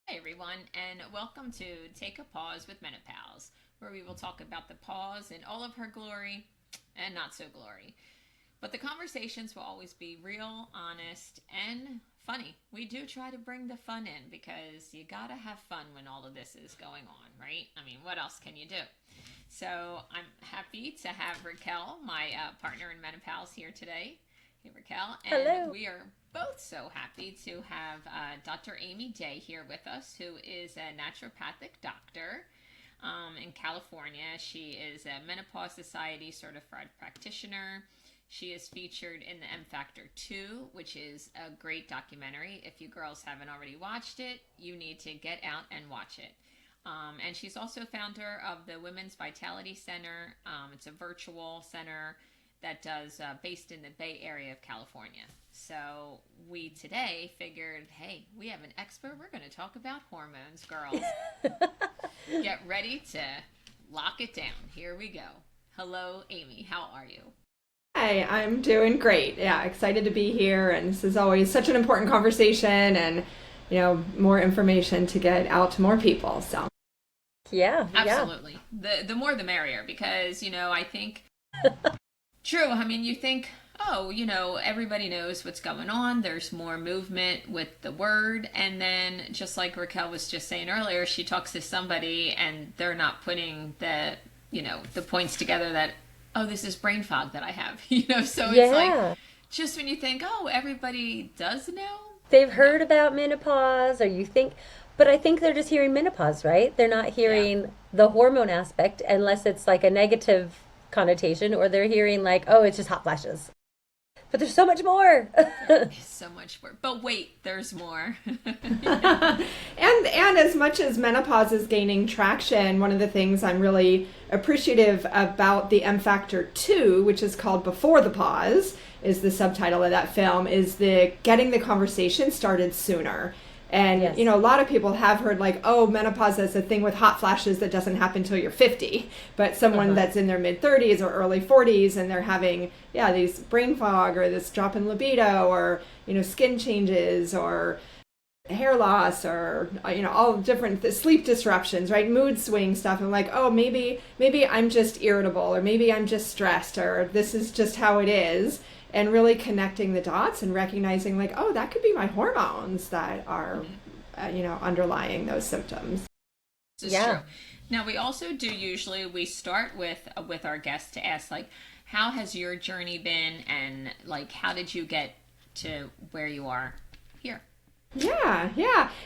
Hey everyone, and welcome to Take a Pause with Menopause, where we will talk about the pause in all of her glory and not so glory. But the conversations will always be real, honest, and funny. We do try to bring the fun in because you gotta have fun when all of this is going on, right? I mean, what else can you do? So I'm happy to have Raquel, my partner in Menopause, here today. Hey, Raquel. And Hello. we are both so happy to have Dr. Amy Day here with us, who is a naturopathic doctor in California. She is a Menopause Society Certified Practitioner. She is featured in the M Factor 2, which is a great documentary. If you girls haven't already watched it, you need to get out and watch it. And she's also founder of the Women's Vitality Center. It's a virtual center that does based in the Bay Area of California. So we today figured, hey, we have an expert. We're going to talk about hormones, girls. Get ready to lock it down. Here we go. Hello, Amy. How are you? Hi, I'm doing great. Yeah, excited to be here. And this is always such an important conversation and, more information to get out to more people. So, Yeah. Absolutely. The more the merrier because, I think true. I mean, you think, oh, everybody knows what's going on. There's more movement with the word. And then, just like Raquel was just saying earlier, she talks to somebody and they're not putting the points together that, oh, this is brain fog that I have, So it's like, Yeah. just when you think, oh, everybody does know, They've no. heard about menopause, or you think, but I think they're just hearing menopause, right? They're not Yeah. hearing the hormone aspect unless it's like a negative connotation, or they're hearing like, oh, it's just hot flashes. But there's so much more. So much more. But wait, there's more. and as much as menopause is gaining traction, one of the things I'm really appreciative about the M Factor 2, which is called Before the Pause, is the subtitle of that film, is the getting the conversation started sooner. And, Yes. a lot of people have heard like, oh, menopause is a thing with hot flashes that doesn't happen until you're 50. But someone Uh-huh. that's in their mid 30s or early 40s and they're having, yeah, these brain fog or this drop in libido or, skin changes or hair loss or, all different sleep disruptions, right? Mood swing stuff. And like, oh, maybe I'm just irritable or maybe I'm just stressed or this is just how it is, and really connecting the dots and recognizing like, oh, that could be my hormones that are underlying those symptoms. This is true. Yeah. Now we also do usually we start with our guests to ask like how has your journey been and like how did you get to where you are here? Yeah.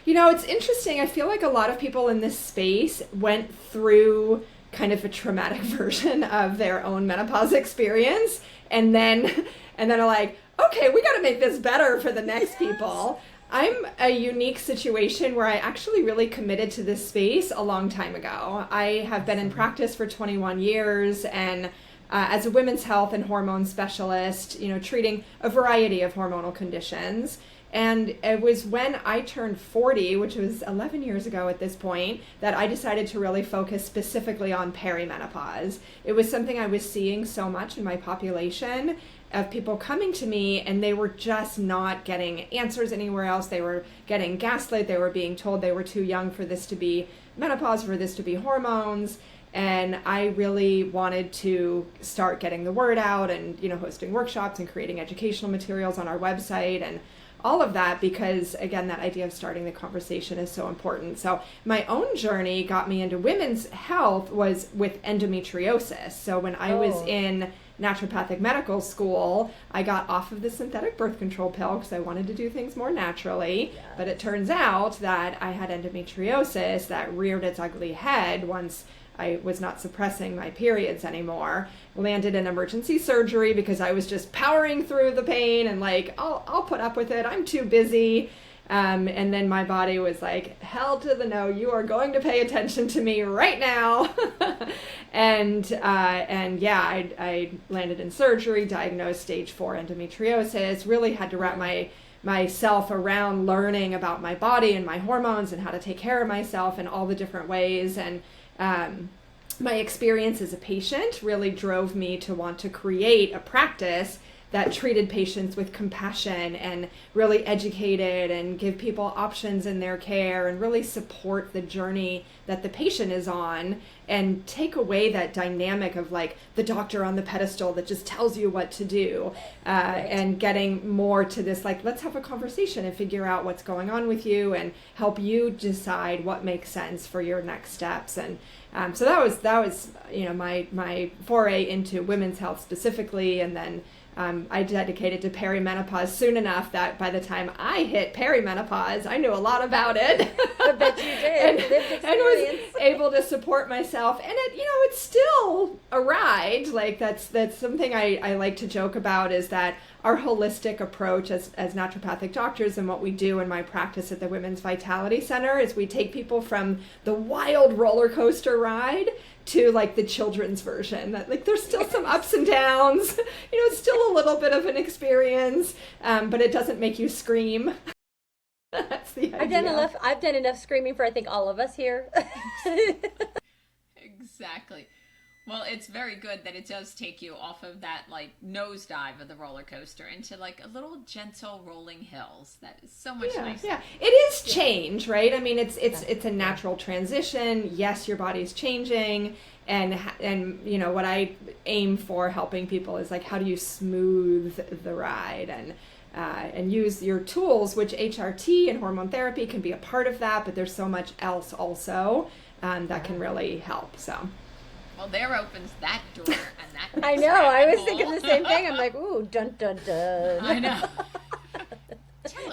It's interesting. I feel like a lot of people in this space went through kind of a traumatic version of their own menopause experience and then are like, okay, we got to make this better for the next people. I'm a unique situation where I actually really committed to this space a long time ago. I have been in practice for 21 years and as a women's health and hormone specialist, treating a variety of hormonal conditions. And it was when I turned 40, which was 11 years ago at this point, that I decided to really focus specifically on perimenopause. It was something I was seeing so much in my population of people coming to me and they were just not getting answers anywhere else. They were getting gaslit. They were being told they were too young for this to be menopause, for this to be hormones. And I really wanted to start getting the word out and, hosting workshops and creating educational materials on our website and all of that because, again, that idea of starting the conversation is so important. So my own journey got me into women's health was with endometriosis. So when I was Oh, in naturopathic medical school, I got off of the synthetic birth control pill because I wanted to do things more naturally. But it turns out that I had endometriosis that reared its ugly head once I was not suppressing my periods anymore. Landed in emergency surgery because I was just powering through the pain and like, I'll put up with it. I'm too busy. And then my body was like, hell to the no, you are going to pay attention to me right now. And yeah, I landed in surgery, diagnosed stage 4 endometriosis, really had to wrap myself around learning about my body and my hormones and how to take care of myself in all the different ways. And my experience as a patient really drove me to want to create a practice that treated patients with compassion and really educated and give people options in their care and really support the journey that the patient is on, and take away that dynamic of like the doctor on the pedestal that just tells you what to do, and getting more to this like, let's have a conversation and figure out what's going on with you and help you decide what makes sense for your next steps. And so that was my foray into women's health specifically. And then I dedicated to perimenopause soon enough that by the time I hit perimenopause, I knew a lot about it. I bet you did. and was able to support myself. And it's still a ride. Like that's something I like to joke about, is that our holistic approach as naturopathic doctors, and what we do in my practice at the Women's Vitality Center, is we take people from the wild roller coaster ride to like the children's version, that like there's still some ups and downs, it's still a little bit of an experience, but it doesn't make you scream. That's the idea. I've done enough screaming for I think all of us here. Exactly. Well, it's very good that it does take you off of that like nosedive of the roller coaster into like a little gentle rolling hills. That is so much nicer. Yeah, it is change, right? I mean, it's a natural transition. Yes, your body's changing, and what I aim for helping people is like, how do you smooth the ride and use your tools, which HRT and hormone therapy can be a part of that, but there's so much else also that can really help. So. Well, there opens that door and that. I know. I was thinking the same thing. I'm like, ooh, dun dun dun. I know.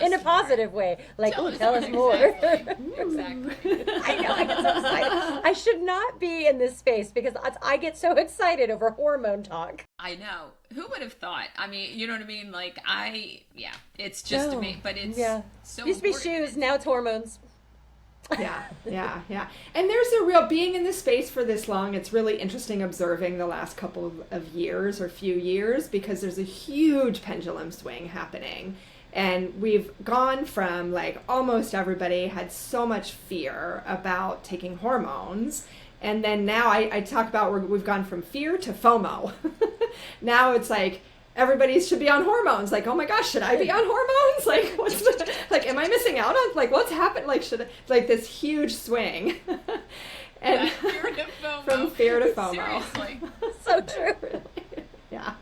In a positive way, like, tell us more. Exactly. I know. I get so excited. I should not be in this space because I get so excited over hormone talk. I know. Who would have thought? I mean, you know what I mean? Like, it's just amazing, but it's so used to be shoes, now it's hormones. Yeah. And there's a real, being in this space for this long, it's really interesting observing the last couple of years or few years, because there's a huge pendulum swing happening. And we've gone from like almost everybody had so much fear about taking hormones. And then now I talk about we've gone from fear to FOMO. Now it's like, everybody should be on hormones. Like, oh my gosh, should I be on hormones? Like, am I missing out on, like, what's happened? Like, like this huge swing. And fear to FOMO. From fear to FOMO. Seriously. So true. Yeah.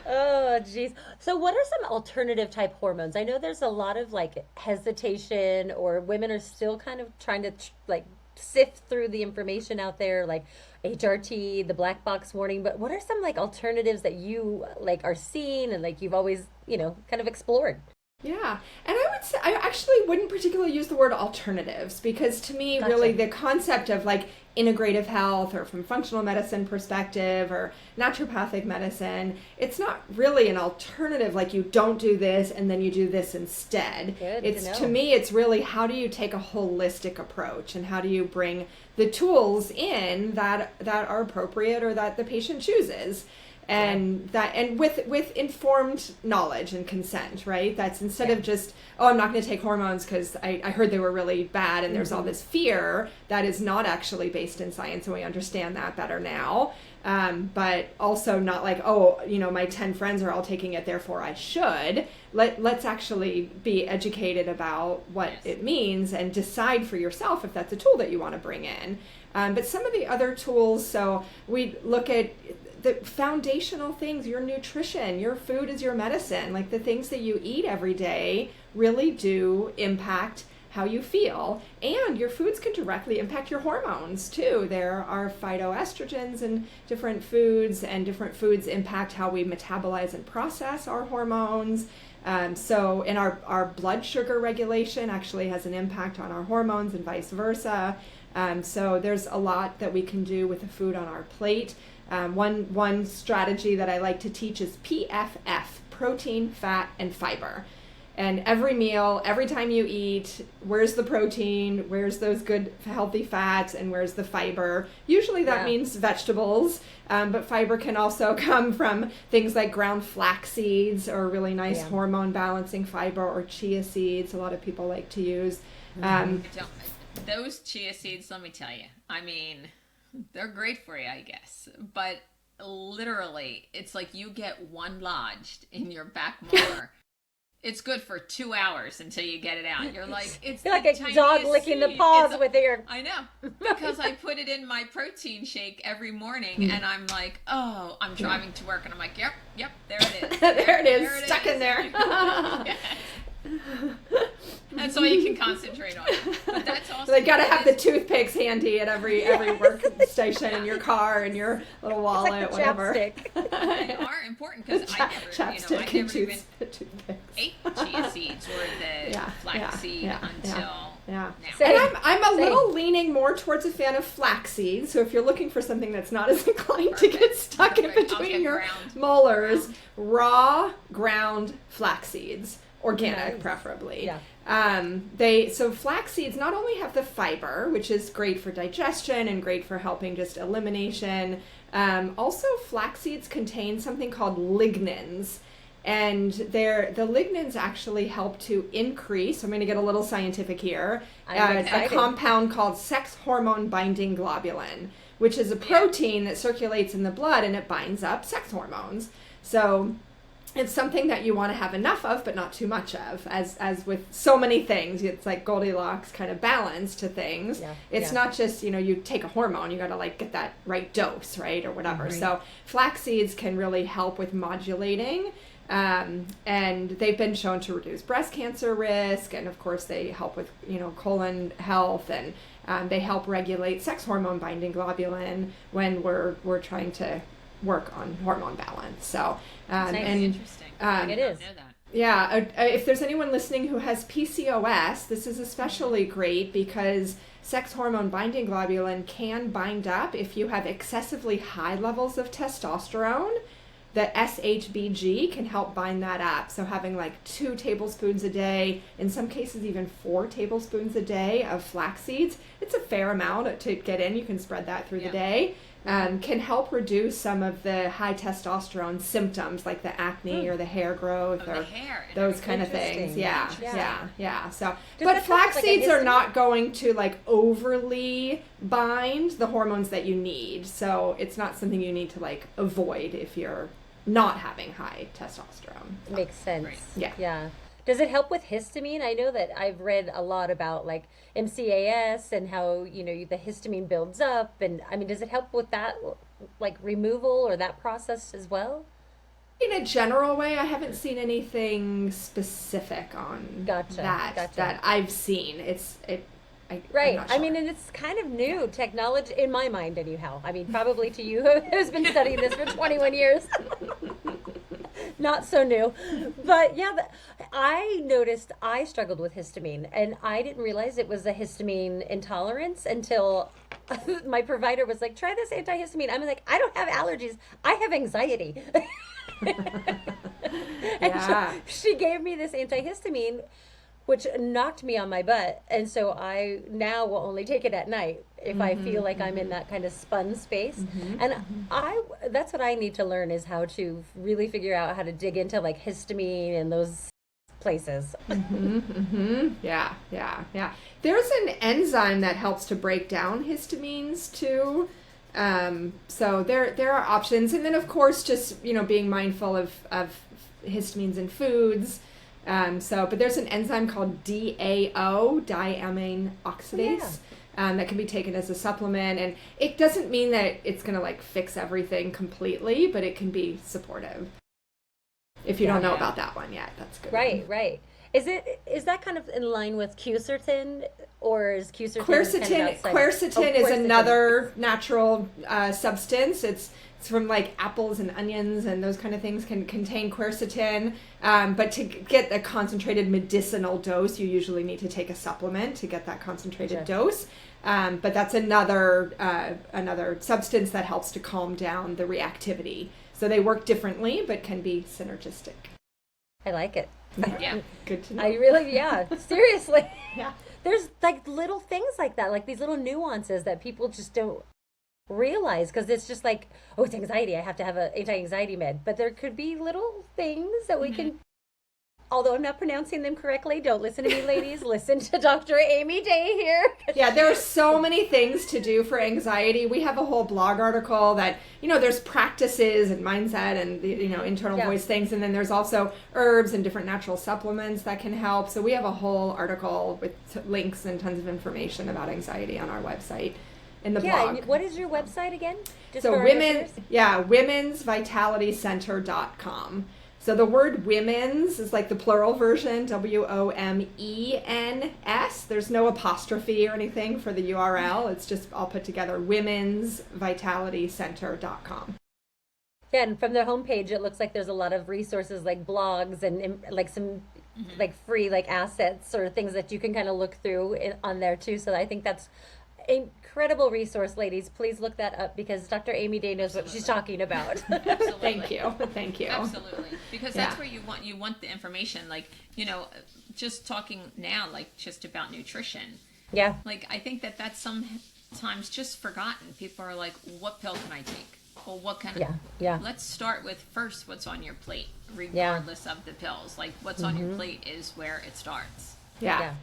Oh, geez. So what are some alternative type hormones? I know there's a lot of like hesitation, or women are still kind of trying to like sift through the information out there, like HRT, the black box warning, but what are some like alternatives that you like are seeing and like you've always, kind of explored? Yeah. And I would say, I actually wouldn't particularly use the word alternatives, because to me, Gotcha. really the concept of like integrative health, or from functional medicine perspective, or naturopathic medicine, it's not really an alternative, like you don't do this and then you do this instead. Good to me, it's really, how do you take a holistic approach, and how do you bring the tools in that are appropriate or that the patient chooses. And with informed knowledge and consent, right? That's instead of just, I'm not going to take hormones because I heard they were really bad and there's all this fear that is not actually based in science, and we understand that better now. But also not like, my 10 friends are all taking it, therefore I should. Let's actually be educated about what it means and decide for yourself if that's a tool that you want to bring in. But some of the other tools, so we look at the foundational things, your nutrition, your food is your medicine. Like the things that you eat every day really do impact how you feel. And your foods can directly impact your hormones too. There are phytoestrogens in different foods, and different foods impact how we metabolize and process our hormones. And our blood sugar regulation actually has an impact on our hormones, and vice versa. So there's a lot that we can do with the food on our plate. One strategy that I like to teach is PFF, protein, fat, and fiber. And every meal, every time you eat, where's the protein, where's those good healthy fats, and where's the fiber? Usually that means vegetables, but fiber can also come from things like ground flax seeds, or really nice hormone balancing fiber, or chia seeds. A lot of people like to use. Those chia seeds, let me tell you, I mean, they're great for you, I guess. But literally, it's like you get one lodged in your back molar. It's good for 2 hours until you get it out. You're like, it's You're like a dog licking the paws with your. I know, because I put it in my protein shake every morning, and I'm like, oh, I'm driving to work, and I'm like, yep, there it is. There it is, stuck in there. That's all you can concentrate on. But that's also They gotta have the toothpicks handy at every workstation in your car and your little wallet, It's like the whatever. chapstick. They are important because I never even ate chia seeds or the flaxseed until now. And I'm a little leaning more towards a fan of flax seeds. So if you're looking for something that's not as inclined to get stuck in between your molars, raw ground flax seeds. Organic, preferably. Yeah. So flax seeds not only have the fiber, which is great for digestion and great for helping just elimination. Also, flax seeds contain something called lignans, and the lignans actually help to increase. I'm going to get a little scientific here. A compound called sex hormone binding globulin, which is a protein that circulates in the blood and it binds up sex hormones. So it's something that you want to have enough of, but not too much of, as with so many things. It's like Goldilocks kind of balance to things. It's not just, you take a hormone, you got to like get that right dose, right? Or whatever. Mm-hmm. So flax seeds can really help with modulating, and they've been shown to reduce breast cancer risk. And of course they help with, colon health, and they help regulate sex hormone binding globulin when we're trying to work on hormone balance. So and interesting. It is. I know that. Yeah, if there's anyone listening who has PCOS, this is especially great because sex hormone binding globulin can bind up if you have excessively high levels of testosterone. The SHBG can help bind that up. So having like 2 tablespoons a day, in some cases even 4 tablespoons a day of flax seeds, it's a fair amount to get in. You can spread that through the day. Can help reduce some of the high testosterone symptoms like the acne or the hair growth or those kind of things. Yeah. So, but flax seeds are not going to like overly bind the hormones that you need. So it's not something you need to like avoid if you're not having high testosterone. So. Makes sense. Right. Yeah. Does it help with histamine? I know that I've read a lot about like MCAS and how, the histamine builds up. And I mean, does it help with that, like removal or that process as well? In a general way, I haven't seen anything specific on that I've seen. Right. I'm not sure. I mean, and it's kind of new technology in my mind anyhow. I mean, probably to you who's been studying this for 21 years. Not so new. But yeah, I noticed I struggled with histamine, and I didn't realize it was a histamine intolerance until my provider was like, try this antihistamine. I'm like, I don't have allergies. I have anxiety. And she gave me this antihistamine, which knocked me on my butt. And so I now will only take it at night if I feel like I'm in that kind of spun space. And that's what I need to learn, is how to really figure out how to dig into like histamine and those places. Yeah. There's an enzyme that helps to break down histamines too. So there are options. And then of course, just, being mindful of histamines in foods. But there's an enzyme called DAO, diamine oxidase, that can be taken as a supplement. And it doesn't mean that it's going to like fix everything completely, but it can be supportive. If you don't know about that one yet, that's good. Right. Is that kind of in line with quercetin, or is quercetin Quercetin is another natural substance. It's from like apples and onions and those kind of things can contain quercetin. But to get a concentrated medicinal dose, you usually need to take a supplement to get that concentrated dose. But that's another substance that helps to calm down the reactivity. So they work differently, but can be synergistic. I like it. Yeah. Good to know. I really, seriously. Yeah. There's like little things like that, like these little nuances that people just don't realize, because it's just like, oh, it's anxiety, I have to have an anti-anxiety med. But there could be little things that we can although I'm not pronouncing them correctly, don't listen to me, ladies. Listen to Dr. Amy Day here. Yeah, there are so many things to do for anxiety. We have a whole blog article that, there's practices and mindset and, internal voice things. And then there's also herbs and different natural supplements that can help. So we have a whole article with links and tons of information about anxiety on our website in the blog. And what is your website again? Just So for our listeners? womensvitalitycenter.com. So the word women's is like the plural version, WOMENS. There's no apostrophe or anything for the URL. It's just all put together, womensvitalitycenter.com. Yeah, and from their homepage, it looks like there's a lot of resources like blogs and like some like free like assets or things that you can kind of look through on there too. So I think that's incredible resource, ladies. Please look that up because Dr. Amy Day knows what she's talking about. Absolutely. Thank you. Absolutely. Because that's where you want the information, like, just talking now, like just about nutrition. Yeah. Like, I think that's sometimes just forgotten. People are like, what pill can I take? Well, what kind of, let's start with first what's on your plate, regardless of the pills. Like, what's on your plate is where it starts. Yeah.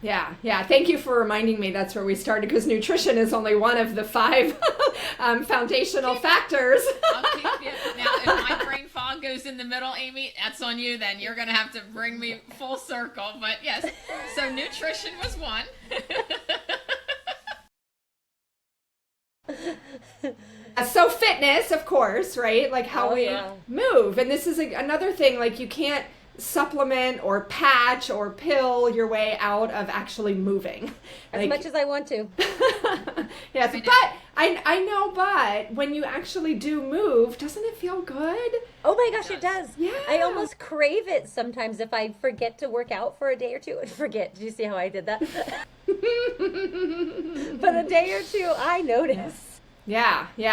Thank you for reminding me that's where we started, because nutrition is only one of the 5 foundational factors. Now, if my brain fog goes in the middle, Amy, that's on you then. You're going to have to bring me full circle. But yes, so nutrition was one. So fitness, of course, right? Like how we move. And this is another thing, like you can't supplement or patch or pill your way out of actually moving. As much as I want to. Yes, but I know, but when you actually do move, doesn't it feel good? Oh my gosh, it does. Yeah. I almost crave it sometimes if I forget to work out for a day or two. Forget. Did you see how I did that? But a day or two, I notice. Yeah. You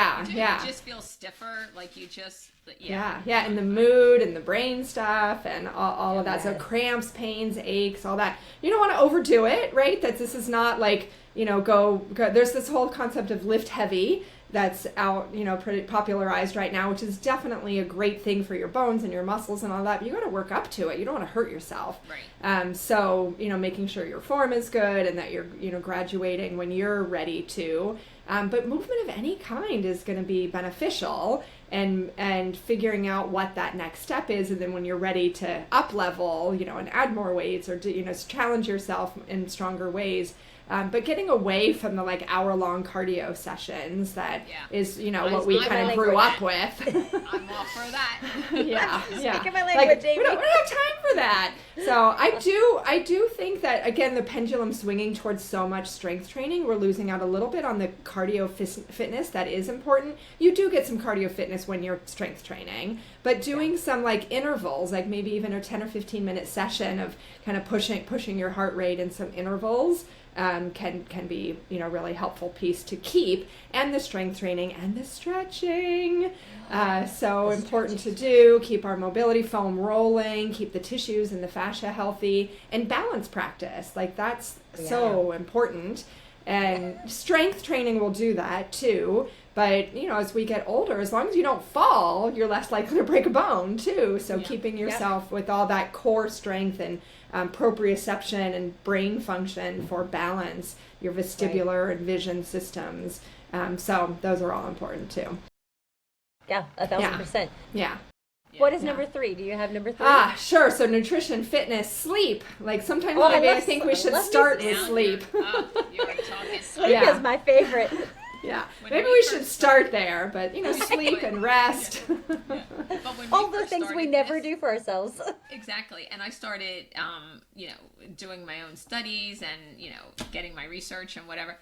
just feel stiffer, like you just, and the mood and the brain stuff and all of that. So cramps, pains, aches, all that. You don't want to overdo it, right? This is not like, go. There's this whole concept of lift heavy that's out, pretty popularized right now, which is definitely a great thing for your bones and your muscles and all that. But you got to work up to it. You don't want to hurt yourself. Right. So, making sure your form is good and that you're, graduating when you're ready to. But movement of any kind is going to be beneficial, and figuring out what that next step is. And then when you're ready to up level, and add more weights or challenge yourself in stronger ways. But getting away from the like hour-long cardio sessions that is, what we kind of grew up with. I'm all for that. Speaking my language, Amy. We don't have time for that. So I do think that, again, the pendulum swinging towards so much strength training, we're losing out a little bit on the cardio fitness. That is important. You do get some cardio fitness when you're strength training, but doing some like intervals, like maybe even a 10 or 15 minute session of kind of pushing your heart rate in some intervals, can be really helpful piece to keep, and the strength training and the stretching. So important to do. Keep our mobility foam rolling, keep the tissues and the fascia healthy, and balance practice. Like that's so important. And strength training will do that too. But, as we get older, as long as you don't fall, you're less likely to break a bone too. So keeping yourself with all that core strength and proprioception and brain function for balance, your vestibular and vision systems. So those are all important too. Yeah, 1,000%. Yeah. What is number 3? Do you have number 3? Sure. So nutrition, fitness, sleep. Like sometimes I think we should start with sleep. You were talking. Sleep is my favorite. Yeah, maybe we should start there, but sleep and rest. But when all the things we never do for ourselves. Exactly. And I started, doing my own studies and, getting my research and whatever.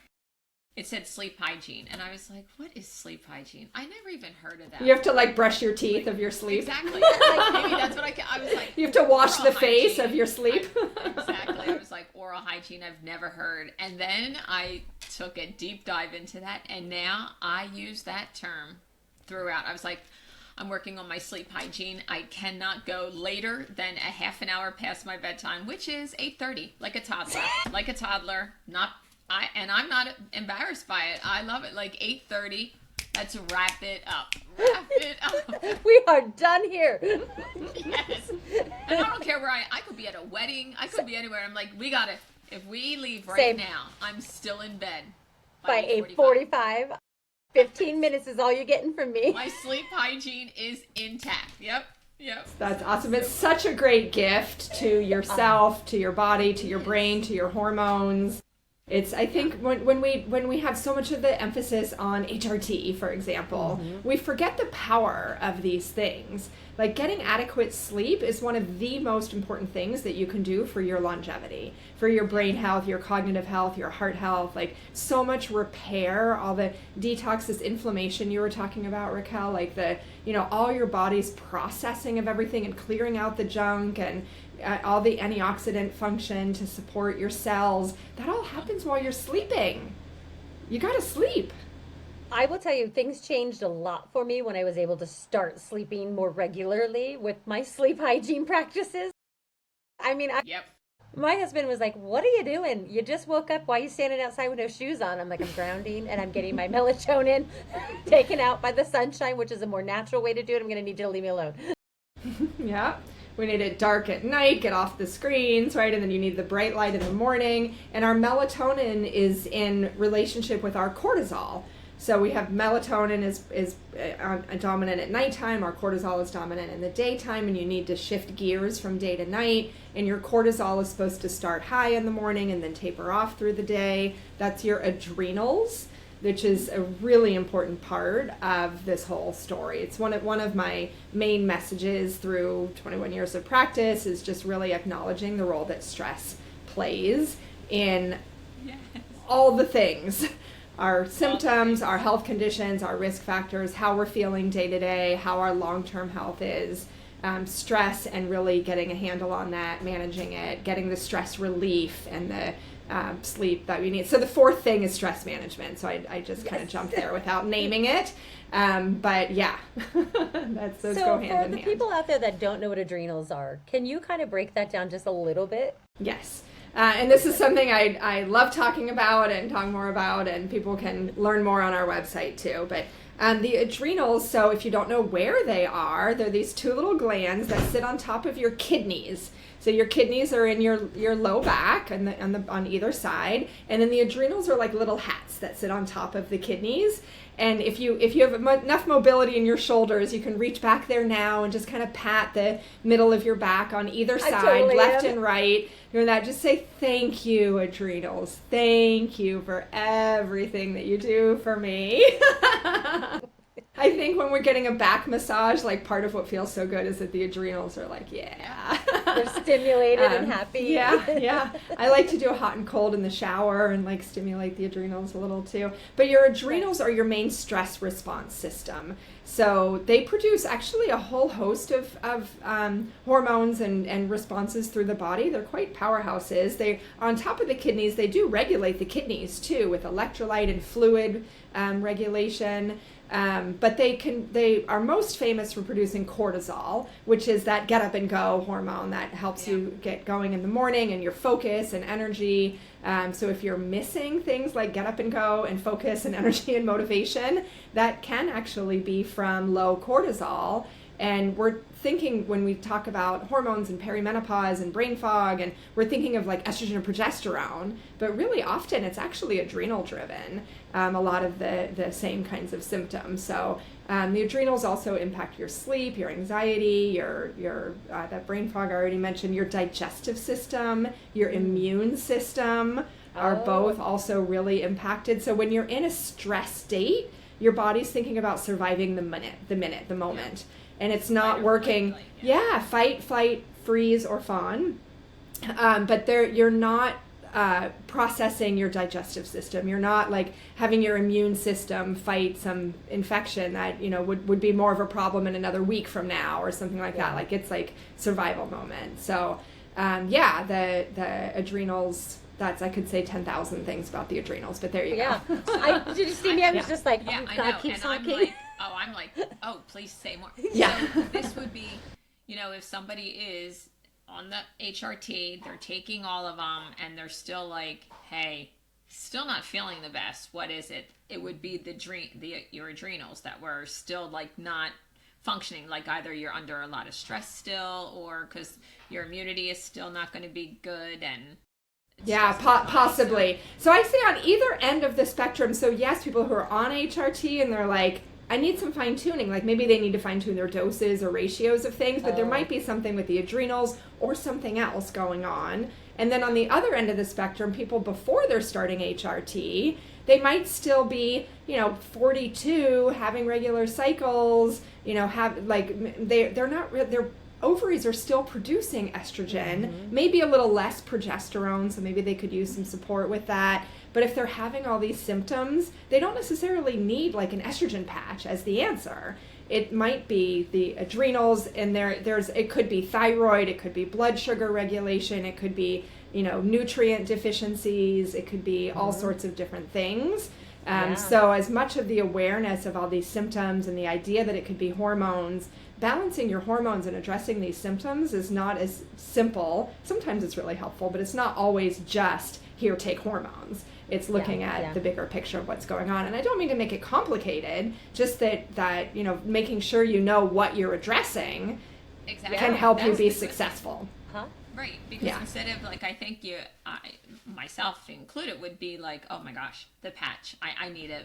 It said sleep hygiene. And I was like, what is sleep hygiene? I never even heard of that. You have to brush your teeth of your sleep. Exactly. Maybe that's what I was like. You have to wash the face of your sleep. Exactly. I was like, oral hygiene, I've never heard. And then I took a deep dive into that. And now I use that term throughout. I was like, I'm working on my sleep hygiene. I cannot go later than a half an hour past my bedtime, which is 8:30, like a toddler. I'm not embarrassed by it. I love it. Like 8:30, Let's wrap it up. Wrap it up. We are done here. Yes. And I don't care where I could be at a wedding. I could be anywhere. I'm like, if we leave right Same. now, I'm still in bed By 8:45. 15 minutes is all you're getting from me. My sleep hygiene is intact. Yep. That's awesome. It's such a great gift to yourself, to your body, to your brain, to your hormones. I think when we have so much of the emphasis on HRT, for example, we forget the power of these things. Like getting adequate sleep is one of the most important things that you can do for your longevity, for your brain health, your cognitive health, your heart health, like so much repair, all the detox, this inflammation you were talking about, Raquel, like all your body's processing of everything and clearing out the junk and all the antioxidant function to support your cells. That all happens while you're sleeping. You gotta sleep. I will tell you, things changed a lot for me when I was able to start sleeping more regularly with my sleep hygiene practices. I mean, my husband was like, "What are you doing? You just woke up. Why are you standing outside with no shoes on?" I'm like, "I'm grounding and I'm getting my melatonin taken out by the sunshine, which is a more natural way to do it. I'm going to need you to leave me alone." Yeah. We need it dark at night, get off the screens, right? And then you need the bright light in the morning. And our melatonin is in relationship with our cortisol. So we have melatonin is dominant at nighttime. Our cortisol is dominant in the daytime, and you need to shift gears from day to night. And your cortisol is supposed to start high in the morning and then taper off through the day. That's your adrenals, which is a really important part of this whole story. It's one of my main messages through 21 years of practice is just really acknowledging the role that stress plays in all the things. Our symptoms, our health conditions, our risk factors, how we're feeling day to day, how our long-term health is, stress, and really getting a handle on that, managing it, getting the stress relief and the sleep that we need. So the fourth thing is stress management. So I just kind of jumped there without naming it. But yeah, those go hand in hand. So for the people out there that don't know what adrenals are, can you kind of break that down just a little bit? Yes. And this is something I love talking about and talk more about, and people can learn more on our website too. But the adrenals, so if you don't know where they are, they're these two little glands that sit on top of your kidneys. So your kidneys are in your low back and on either side, and then the adrenals are like little hats that sit on top of the kidneys. And if you have enough mobility in your shoulders, you can reach back there now and just kind of pat the middle of your back on either side, left and right. Doing that, just say thank you, adrenals. Thank you for everything that you do for me. I think when we're getting a back massage, like part of what feels so good is that the adrenals are like, yeah. They're stimulated and happy. Yeah. I like to do a hot and cold in the shower and like stimulate the adrenals a little too. But your adrenals are your main stress response system. So they produce actually a whole host of hormones and responses through the body. They're quite powerhouses. They, on top of the kidneys, they do regulate the kidneys too with electrolyte and fluid regulation. But they are most famous for producing cortisol, which is that get up and go hormone that helps you get going in the morning and your focus and energy. So if you're missing things like get up and go and focus and energy and motivation, that can actually be from low cortisol. And we're thinking when we talk about hormones and perimenopause and brain fog, and we're thinking of like estrogen and progesterone, but really often it's actually adrenal driven, a lot of the same kinds of symptoms. So the adrenals also impact your sleep, your anxiety, your that brain fog I already mentioned, your digestive system, your immune system are both also really impacted. So when you're in a stress state, your body's thinking about surviving the moment. And it's not working. Fight, flight, freeze, or fawn. But you're not processing your digestive system. You're not like having your immune system fight some infection that would be more of a problem in another week from now or something like that. Like it's like survival moment. So the adrenals. I could say 10,000 things about the adrenals, but there you go. Did you see me? I was just like, God keeps talking. I'm like, please say more. Yeah. So this would be, if somebody is on the HRT, they're taking all of them, and they're still like, hey, still not feeling the best, what is it? It would be your adrenals that were still like not functioning, like either you're under a lot of stress still, or because your immunity is still not going to be good, and yeah, possibly. So I say on either end of the spectrum. So yes, people who are on HRT and they're like, I need some fine tuning. Like maybe they need to fine tune their doses or ratios of things, but there might be something with the adrenals or something else going on. And then on the other end of the spectrum, people before they're starting HRT, they might still be, 42, having regular cycles, their ovaries are still producing estrogen, maybe a little less progesterone, so maybe they could use some support with that. But if they're having all these symptoms, they don't necessarily need like an estrogen patch as the answer. It might be the adrenals, and it could be thyroid, it could be blood sugar regulation, it could be, nutrient deficiencies, it could be all sorts of different things. So as much of the awareness of all these symptoms and the idea that it could be hormones, balancing your hormones and addressing these symptoms is not as simple. Sometimes it's really helpful, but it's not always just, here, take hormones. It's looking at the bigger picture of what's going on. And I don't mean to make it complicated, just that making sure you know what you're addressing can help you be successful. Right, because instead of like, I think myself included, would be like, oh my gosh, the patch, I need a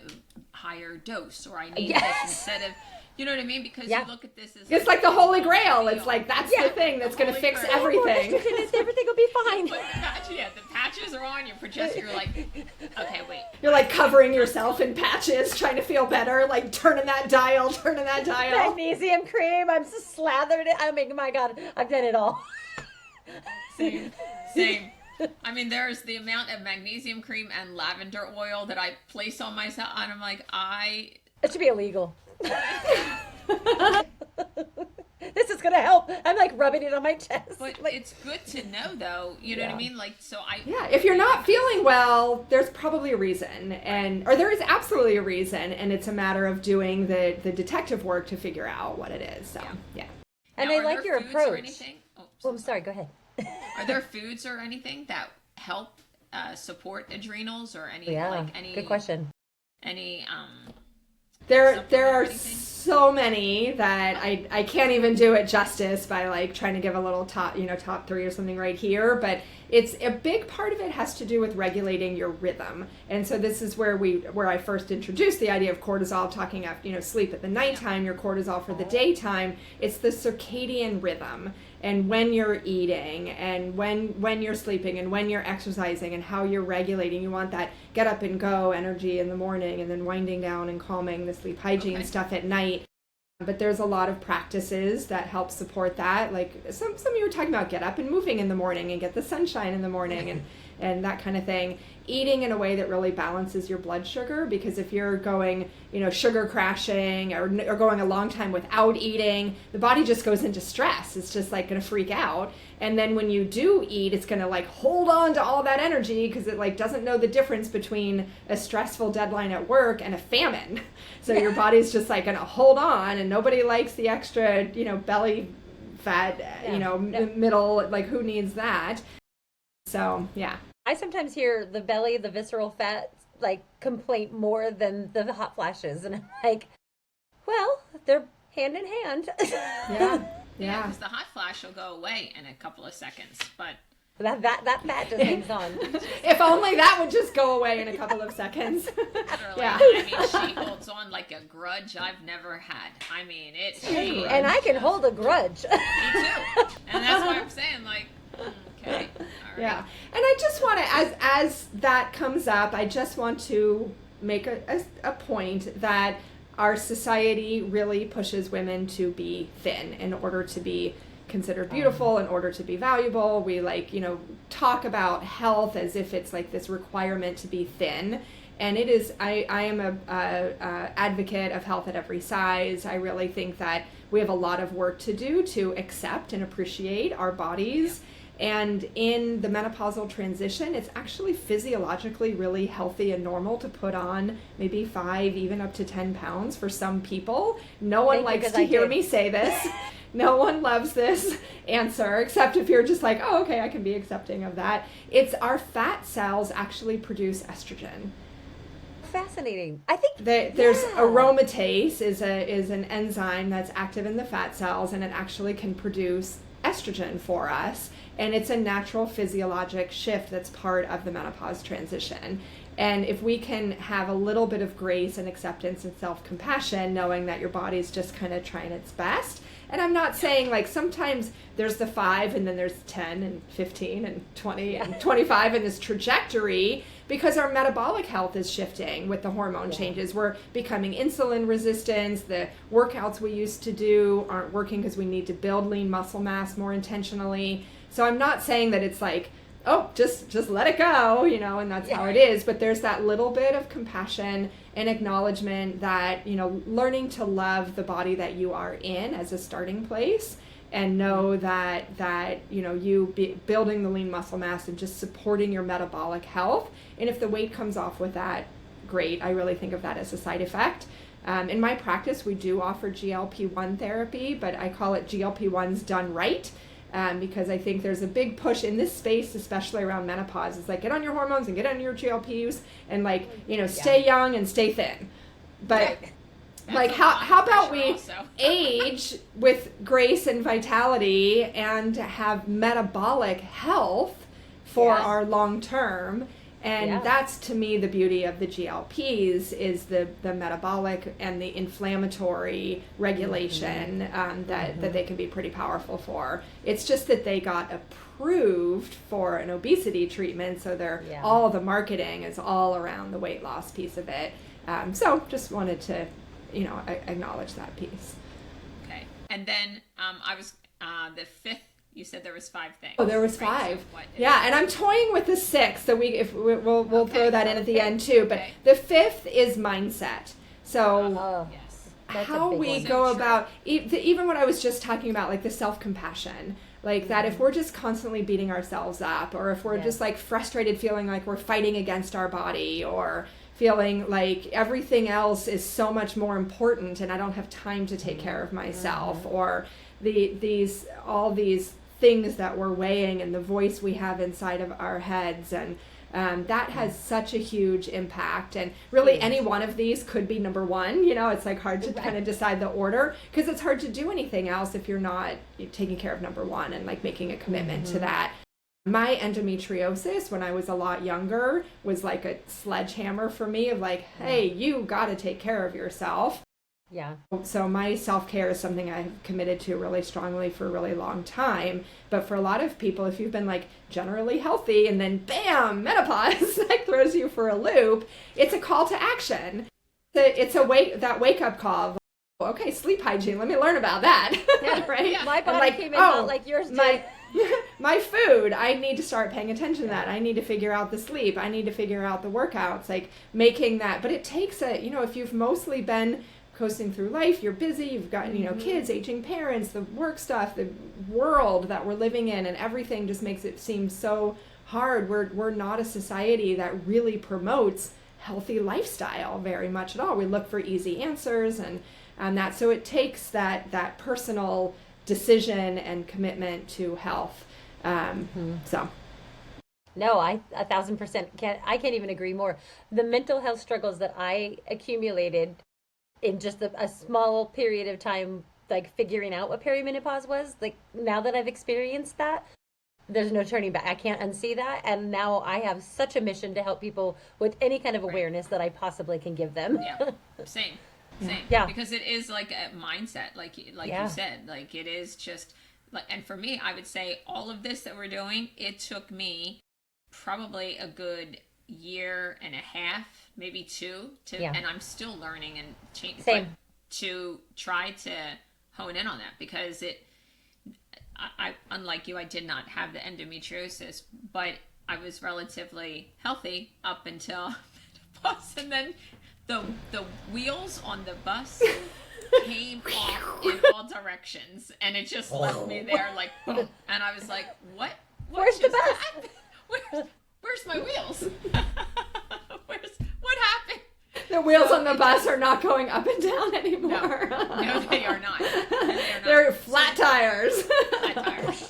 higher dose, or I need this instead of, you know what I mean? Because you look at this as... It's like the Holy Grail. It's like, that's the thing that's going to fix everything. Everything will be fine. But the patches are on, you're like, okay, wait. You're like covering yourself in patches, trying to feel better, like turning that dial. Magnesium cream, I'm just slathered it. I mean, my God, I've done it all. Same. I mean, there's the amount of magnesium cream and lavender oil that I place on myself, and I'm like, it should be illegal. This is gonna help. I'm like rubbing it on my chest. But it's good to know, though. You know what I mean? Like, so if you're not feeling well, there's probably a reason, or there is absolutely a reason, and it's a matter of doing the detective work to figure out what it is. So And now, I like your approach. Oh, I'm sorry. Go ahead. Are there foods or anything that help support adrenals, or any good question. Any there are so many that I can't even do it justice by like trying to give a little top 3 or something right here, but it's a big part of it has to do with regulating your rhythm. And so this is where I first introduced the idea of cortisol, talking about sleep at the nighttime, your cortisol for the daytime. It's the circadian rhythm, and when you're eating, and when you're sleeping, and when you're exercising, and how you're regulating. You want that get up and go energy in the morning, and then winding down and calming, the sleep hygiene stuff at night. But there's a lot of practices that help support that. Like some of you were talking about, get up and moving in the morning and get the sunshine in the morning and that kind of thing. Eating in a way that really balances your blood sugar, because if you're going, sugar crashing or going a long time without eating, the body just goes into stress. It's just like going to freak out. And then when you do eat, it's going to like hold on to all that energy, because it like doesn't know the difference between a stressful deadline at work and a famine. So your body's just like going to hold on, and nobody likes the extra, belly fat, middle, like who needs that? So, I sometimes hear the belly, the visceral fat, like complaint more than the hot flashes. And I'm like, well, they're hand in hand. Yeah, because the hot flash will go away in a couple of seconds, but that fat just hangs on. If only that would just go away in a couple of seconds. Literally. I mean, she holds on like a grudge I've never had. I mean, and I can hold a grudge. Me too. And that's why I'm saying, like, okay. All right. Yeah. And I just want to, as that comes up, I just want to make a point that our society really pushes women to be thin in order to be considered beautiful, in order to be valuable. We talk about health as if it's like this requirement to be thin. And it is, I am a advocate of health at every size. I really think that we have a lot of work to do to accept and appreciate our bodies. And in the menopausal transition, it's actually physiologically really healthy and normal to put on maybe 5, even up to 10 pounds for some people. No one likes to hear me say this. No one loves this answer, except if you're just like, oh, okay, I can be accepting of that. It's our fat cells actually produce estrogen. Fascinating. I think there's aromatase is an enzyme that's active in the fat cells, and it actually can produce estrogen for us, and it's a natural physiologic shift that's part of the menopause transition. And if we can have a little bit of grace and acceptance and self-compassion, knowing that your body's just kind of trying its best. And I'm not saying like sometimes there's the 5 and then there's 10 and 15 and 20 and 25 in this trajectory, because our metabolic health is shifting with the hormone changes. We're becoming insulin resistant. The workouts we used to do aren't working because we need to build lean muscle mass more intentionally. So I'm not saying that it's like, oh, just let it go, you know, and that's how it is. But there's that little bit of compassion and acknowledgement that, you know, learning to love the body that you are in as a starting place, and know that you know, building the lean muscle mass and just supporting your metabolic health. And if the weight comes off with that, great. I really think of that as a side effect. In my practice, we do offer GLP-1 therapy, but I call it GLP-1s done right. Because I think there's a big push in this space, especially around menopause. It's like, get on your hormones and get on your GLPs and, like, you know, stay young and stay thin. But like, how about we age with grace and vitality and have metabolic health for our long term? And that's, to me, the beauty of the GLPs is the metabolic and the inflammatory regulation that they can be pretty powerful for. It's just that they got approved for an obesity treatment, so they're all the marketing is all around the weight loss piece of it. So just wanted to, you know, acknowledge that piece. Okay. And then I was the 5th. You said there was 5 things. Oh, there was 5. So and I'm toying with the 6th, so we'll throw that in at the end too. But the 5th is mindset. So how we go about even what I was just talking about, like the self-compassion, like that if we're just constantly beating ourselves up, or if we're just like frustrated, feeling like we're fighting against our body, or feeling like everything else is so much more important and I don't have time to take care of myself, or all these things that we're weighing and the voice we have inside of our heads, and that has such a huge impact. And really any one of these could be number 1. You know, it's like hard to kind of decide the order, because it's hard to do anything else if you're not taking care of number 1 and like making a commitment to that. My endometriosis when I was a lot younger was like a sledgehammer for me of like, hey, you got to take care of yourself. Yeah. So my self-care is something I've committed to really strongly for a really long time. But for a lot of people, if you've been like generally healthy and then bam, menopause like throws you for a loop, it's a call to action. It's that wake up call. Okay, sleep hygiene. Let me learn about that. Right? Yeah. My body came in hot like yours did. My food, I need to start paying attention to that. I need to figure out the sleep. I need to figure out the workouts, like making that. But it takes if you've mostly been coasting through life, you're busy, you've got, you know, kids, aging parents, the work stuff, the world that we're living in, and everything just makes it seem so hard. We're not a society that really promotes healthy lifestyle very much at all. We look for easy answers and that. So it takes that personal decision and commitment to health. So. No, I 1,000% I can't even agree more. The mental health struggles that I accumulated in just a small period of time, like figuring out what perimenopause was, like now that I've experienced that, there's no turning back. I can't unsee that. And now I have such a mission to help people with any kind of awareness that I possibly can give them. Yeah, same. Yeah. Because it is like a mindset, like you said, like it is just like, and for me, I would say all of this that we're doing, it took me probably a good year and a half, maybe 2 and I'm still learning and changing to try to hone in on that, because I unlike you, I did not have the endometriosis, but I was relatively healthy up until menopause, and then the wheels on the bus came off in all directions, and it just left me there like boom, and I was like, what Where's the bus? Where's my wheels? What happened? The wheels on the bus are not going up and down anymore. No, they are not. They're flat tires. Flat tires.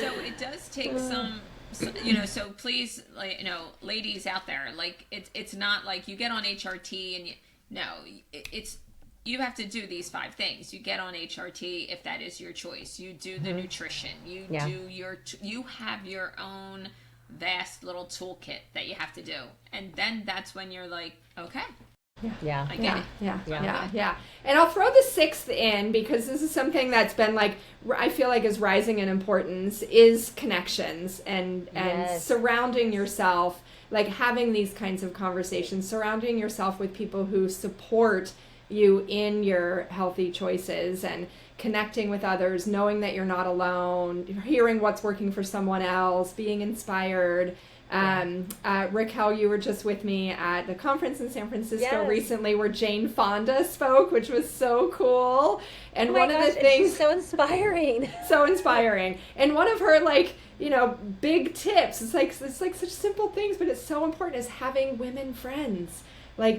So it does take some, so please, ladies out there, it's not like you get on HRT and you have to do these 5 things. You get on HRT if that is your choice. You do the nutrition. You you have your own vast little toolkit that you have to do. And then that's when you're like, okay. Yeah. I get it. Yeah. And I'll throw the 6th in because this is something that's been I feel like is rising in importance is connections and surrounding yourself, having these kinds of conversations, surrounding yourself with people who support you in your healthy choices and connecting with others, knowing that you're not alone, hearing what's working for someone else, being inspired. Raquel, you were just with me at the conference in San Francisco recently where Jane Fonda spoke, which was so cool. And one of the things, so inspiring. So inspiring. And one of her big tips, it's like such simple things, but it's so important, is having women friends.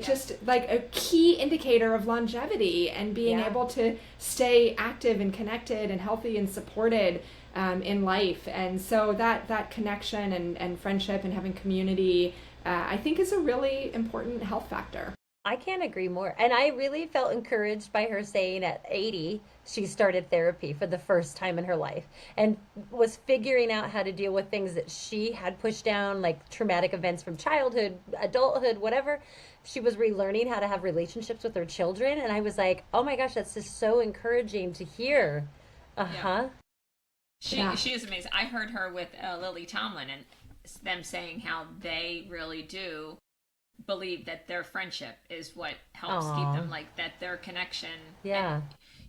Just a key indicator of longevity and being able to stay active and connected and healthy and supported in life. And so that connection and friendship and having community, I think is a really important health factor. I can't agree more. And I really felt encouraged by her saying at 80, she started therapy for the first time in her life and was figuring out how to deal with things that she had pushed down, like traumatic events from childhood, adulthood, whatever. She was relearning how to have relationships with her children. And I was like, oh my gosh, that's just so encouraging to hear. She is amazing. I heard her with Lily Tomlin and them saying how they really do believe that their friendship is what helps keep them, that their connection. And,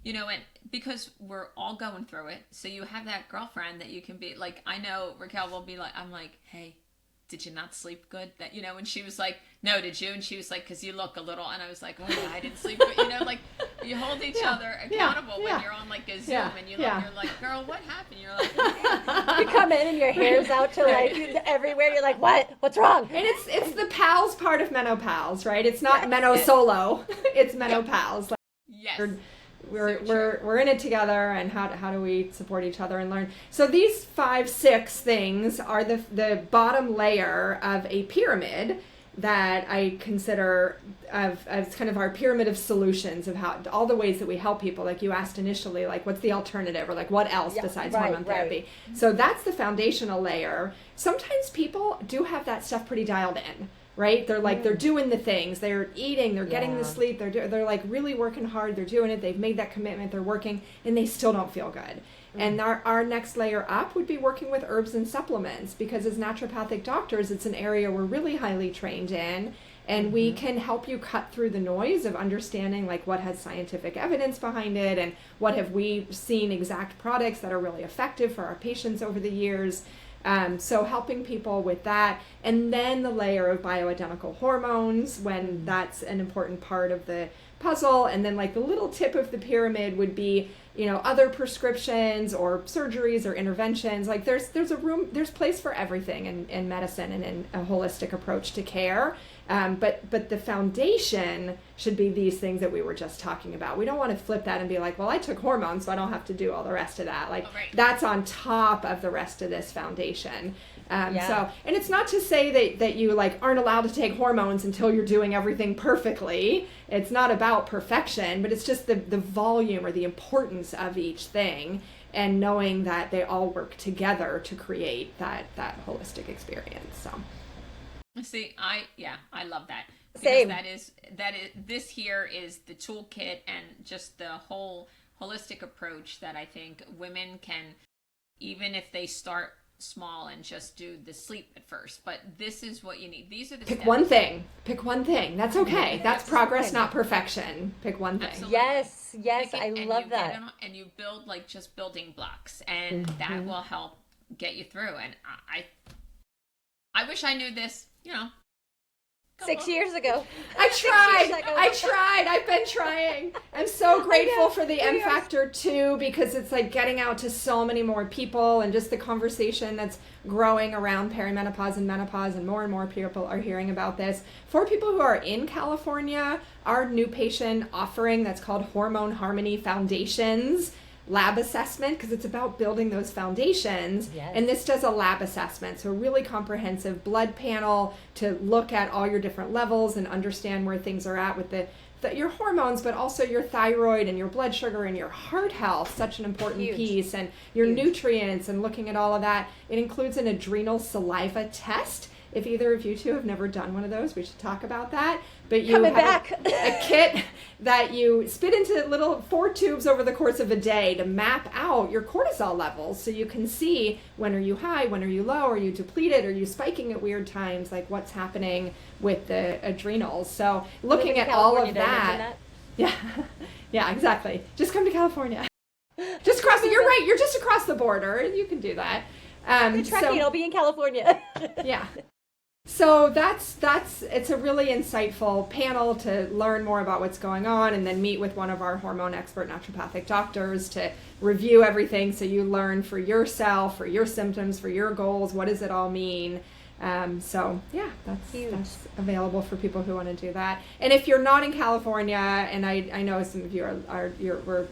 and because we're all going through it, so you have that girlfriend that you can be I know Raquel will be I'm hey, did you not sleep good? That, and she was like, no, did you? And she was like, because you look a little, and I was like, oh yeah, I didn't sleep good. You hold each other accountable when you're on a Zoom and you're like, girl, what happened? You're like, you come in and your hair's out to everywhere. You're like, what's wrong? And it's the pals part of menopause, right? It's not solo. It's menopause. Yes. We're in it together, and how do we support each other and learn? So these 5, 6 things are the bottom layer of a pyramid that I consider as kind of our pyramid of solutions of how all the ways that we help people. Like you asked initially, what's the alternative, or what else besides hormone therapy? So that's the foundational layer. Sometimes people do have that stuff pretty dialed in. Right? They're they're doing the things, they're eating, they're getting the sleep, they're really working hard, they're doing it, they've made that commitment, they're working, and they still don't feel good. And our next layer up would be working with herbs and supplements, because as naturopathic doctors, it's an area we're really highly trained in, and we can help you cut through the noise of understanding what has scientific evidence behind it, and what have we seen exact products that are really effective for our patients over the years. So helping people with that, and then the layer of bioidentical hormones, when that's an important part of the puzzle. And then the little tip of the pyramid would be, other prescriptions or surgeries or interventions. There's place for everything in medicine and in a holistic approach to care. But the foundation should be these things that we were just talking about. We don't want to flip that and be like, well, I took hormones, so I don't have to do all the rest of that. That's on top of the rest of this foundation. So, and it's not to say that you aren't allowed to take hormones until you're doing everything perfectly. It's not about perfection, but it's just the volume or the importance of each thing, and knowing that they all work together to create that holistic experience. So. See, I love that. Same. That is this here is the toolkit and just the whole holistic approach that I think women can, even if they start small and just do the sleep at first, but this is what you need. These are the pick steps. one thing. That's okay. That's progress, not perfection. Pick one thing. Absolutely. Yes, I love that. And you build just building blocks, and that will help get you through. And I wish I knew this, a 6 years ago. I tried. years ago. I tried. I've been trying. I'm so grateful for the M Factor too, because it's like getting out to so many more people, and just the conversation that's growing around perimenopause and menopause, and more people are hearing about this. For people who are in California, our new patient offering that's called Hormone Harmony Foundations lab assessment, because it's about building those foundations. Yes. And this does a lab assessment, so a really comprehensive blood panel to look at all your different levels and understand where things are at with your hormones, but also your thyroid and your blood sugar and your heart health, such an important Huge. piece, and your Huge. nutrients, and looking at all of that. It includes an adrenal saliva test. If either of you two have never done one of those, we should talk about that. But you Coming have back. a kit that you spit into little 4 tubes over the course of a day to map out your cortisol levels, so you can see when are you high, when are you low, are you depleted, are you spiking at weird times, like what's happening with the adrenals. So looking at all of that. Yeah, yeah, exactly. Just come to California. Just across. You're right. You're just across the border. You can do that. I'll be in California. Yeah. So that's it's a really insightful panel to learn more about what's going on, and then meet with one of our hormone expert naturopathic doctors to review everything, so you learn for yourself, for your symptoms, for your goals, what does it all mean. So yeah, that's available for people who want to do that. And if you're not in California, and I know some of you we're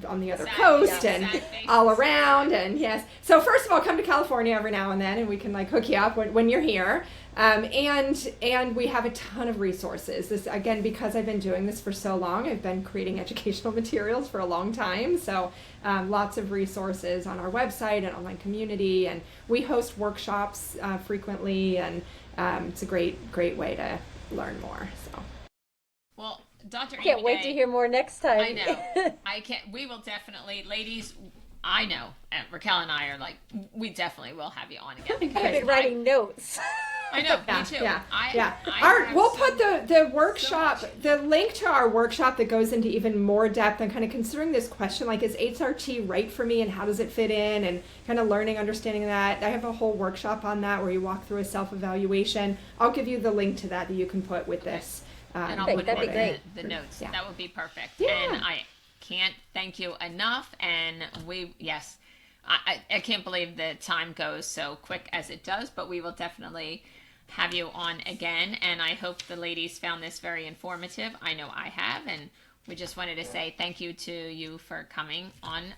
on the other coast and all around, and yes. So first of all, come to California every now and then, and we can like hook you up when you're here. And we have a ton of resources. This, again, because I've been doing this for so long, I've been creating educational materials for a long time. So lots of resources on our website and online community, and we host workshops frequently, and it's a great way to learn more. So. Well, Dr. Can't wait to hear more next time. I know. I can't. We will definitely, ladies. I know, and Raquel and I are like, we definitely will have you on again. I've been writing notes. I know, Yeah, me too. yeah. We'll put the workshop, the link to our workshop that goes into even more depth on kind of considering this question, like, is HRT right for me, and how does it fit in, and kind of learning, understanding that. I have a whole workshop on that where you walk through a self-evaluation. I'll give you the link to that you can put with this. And I'll put that'd be great. the notes. Yeah. That would be perfect. Yeah. And I can't thank you enough. And I can't believe the time goes so quick as it does, but we will definitely have you on again. And I hope the ladies found this very informative. I know I have. And we just wanted to say thank you to you for coming on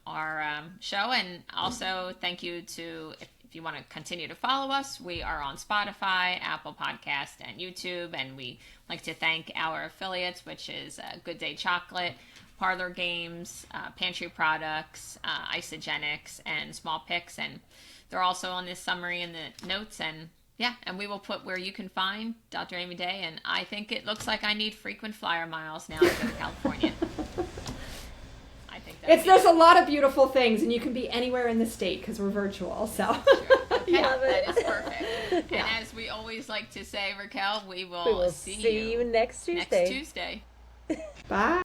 our show. And also thank you to, if you want to continue to follow us, we are on Spotify, Apple Podcast, and YouTube. And we like to thank our affiliates, which is Good Day Chocolate, Parlor Games, Pantry Products, Isogenics, and Small Picks. And they're also on this summary in the notes. And yeah, and we will put where you can find Dr. Amy Day. And I think it looks like I need frequent flyer miles now to go to California. I think There's a lot of beautiful things, and you can be anywhere in the state because we're virtual. So okay, that is perfect. Yeah. And as we always like to say, Raquel, we will see you next Tuesday. Next Tuesday. Bye.